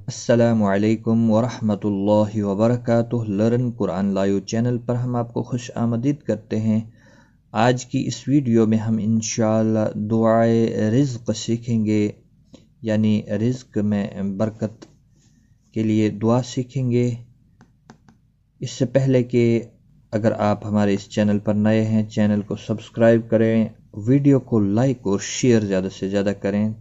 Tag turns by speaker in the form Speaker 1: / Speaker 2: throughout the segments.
Speaker 1: अस्सलामुअलैकुम वरहमतुल्लाहि वबरकातुह। Learn Quran live channel पर हम आपको खुश आमदीद करते हैं। आज की इस वीडियो में हम इंशाअल्लाह दुआए रिज़्क़ सीखेंगे, यानी रिज़्क़ में बरकत के लिए दुआ सीखेंगे। इससे पहले कि अगर आप हमारे इस चैनल पर नए हैं, चैनल को सब्सक्राइब करें, वीडियो को लाइक और शेयर ज़्यादा से ज़्यादा करें।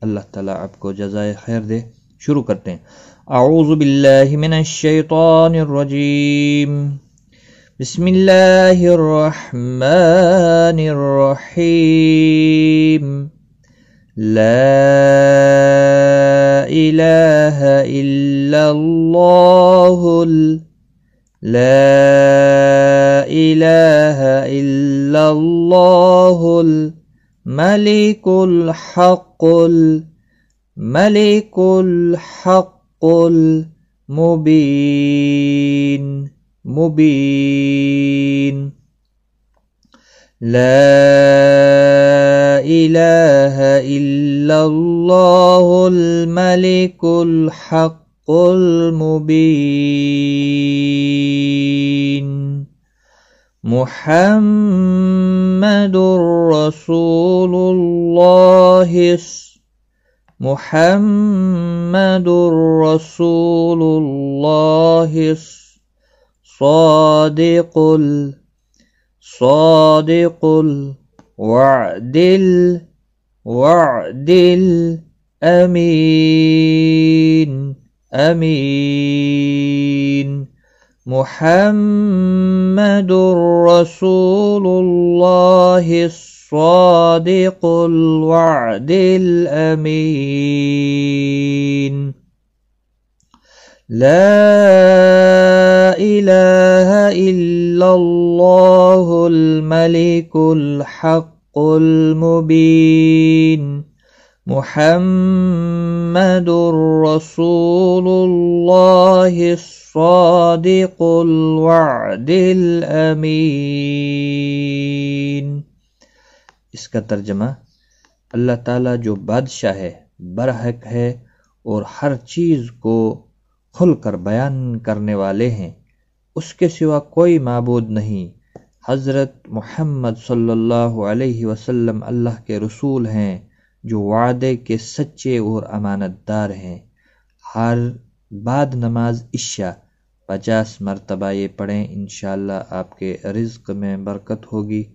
Speaker 1: अल्लाह ताला आपको जज़ाए खैर दे। शुरू करते हैं। अऊज़ु बिल्लाहि मिनश शैतानिर रजीम। बिस्मिल्लाहिर रहमानिर रहीम। ला इलाहा इल्लल्लाहुल मलिकुल हक़्क़ुल मुबीन। ला इलाहा इल्लल्लाहुल मलिकुल हक़्क़ुल मुबीन। मुहम्मदुर रसूलुल्लाह सादिकुल वअदिल अमीन। मुहम्मदुर रसूलुल्लाह सादिकुल वअदिल अमीन। ला इलाहा इल्लल्लाहुल मलिकुल हक़्क़ुल मुबीन। मुहम्मदुर रसूलुल्लाह सादिकुल वअदिल अमीन। इसका तर्जमा, अल्लाह ताला जो बादशाह है, बरहक है और हर चीज़ को खुलकर बयान करने वाले हैं, उसके सिवा कोई माबूद नहीं। हज़रत मुहम्मद सल्लल्लाहु अलैहि वसल्लम अल्लाह के रसूल हैं जो वादे के सच्चे और अमानतदार हैं। हर बाद नमाज इशा 50 मरतबा ये पढ़ें, इंशाअल्लाह आपके रिज़्क़ में बरकत होगी।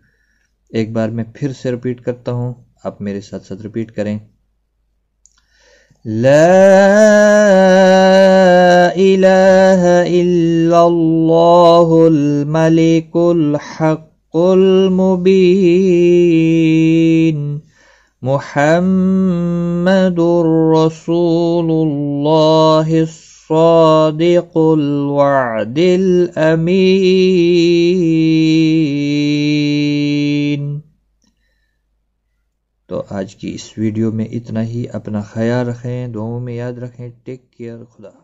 Speaker 1: एक बार मैं फिर से रिपीट करता हूँ, आप मेरे साथ साथ रिपीट करें। ला इलाहा इल्लल्लाहुल मलिकुल हक़्क़ुल मुबीन। मुहम्मदुर रसूलुल्लाह सादिकुल वअदिल अमीन। तो आज की इस वीडियो में इतना ही। अपना ख्याल रखें, दुआओं में याद रखें। Take care. खुदा।